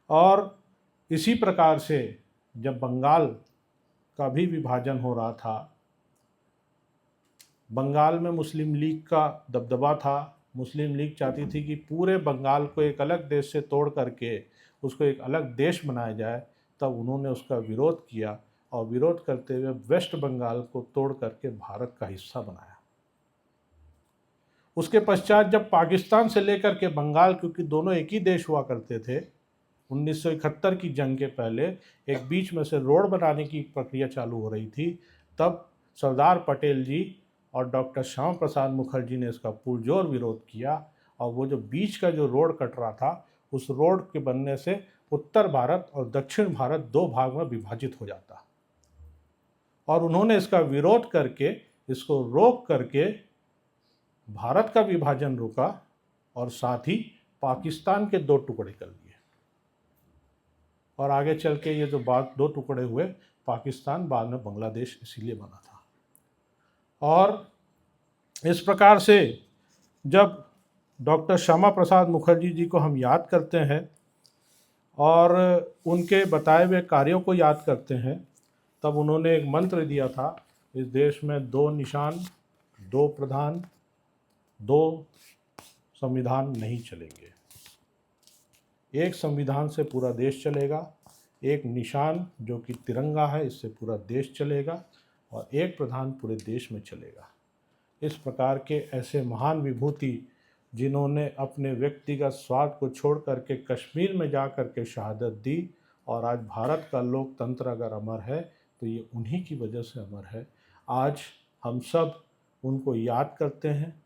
और इसी प्रकार से जब बंगाल का भी विभाजन हो रहा था, बंगाल में मुस्लिम लीग का दबदबा था। मुस्लिम लीग चाहती थी कि पूरे बंगाल को एक अलग देश से तोड़ करके उसको एक अलग देश बनाया जाए। तब उन्होंने उसका विरोध किया और विरोध करते हुए वेस्ट बंगाल को तोड़ करके भारत का हिस्सा बनाया। उसके पश्चात जब पाकिस्तान से लेकर के बंगाल, क्योंकि दोनों एक ही देश हुआ करते थे, 1971 की जंग के पहले एक बीच में से रोड बनाने की प्रक्रिया चालू हो रही थी, तब सरदार पटेल जी और डॉक्टर श्यामा प्रसाद मुखर्जी ने इसका पुरजोर विरोध किया। और वो जो बीच का जो रोड कट रहा था, उस रोड के बनने से उत्तर भारत और दक्षिण भारत दो भाग में विभाजित हो जाता। और उन्होंने इसका विरोध करके, इसको रोक करके भारत का विभाजन रोका और साथ ही पाकिस्तान के दो टुकड़े कर लिए। और आगे चल के ये जो बात दो टुकड़े हुए, पाकिस्तान बाद में बांग्लादेश इसीलिए बना था। और इस प्रकार से जब डॉक्टर श्यामा प्रसाद मुखर्जी जी को हम याद करते हैं और उनके बताए हुए कार्यों को याद करते हैं, तब उन्होंने एक मंत्र दिया था, इस देश में दो निशान, दो प्रधान, दो संविधान नहीं चलेंगे। एक संविधान से पूरा देश चलेगा, एक निशान जो कि तिरंगा है, इससे पूरा देश चलेगा, और एक प्रधान पूरे देश में चलेगा। इस प्रकार के ऐसे महान विभूति जिन्होंने अपने व्यक्तिगत स्वार्थ को छोड़ करके कश्मीर में जा कर के शहादत दी, और आज भारत का लोकतंत्र अगर अमर है तो ये उन्हीं की वजह से अमर है। आज हम सब उनको याद करते हैं,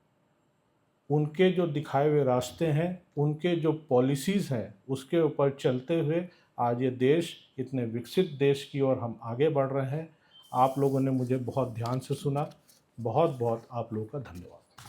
उनके जो दिखाए हुए रास्ते हैं, उनके जो पॉलिसीज़ हैं, उसके ऊपर चलते हुए आज ये देश इतने विकसित देश की ओर हम आगे बढ़ रहे हैं। आप लोगों ने मुझे बहुत ध्यान से सुना। बहुत बहुत आप लोगों का धन्यवाद।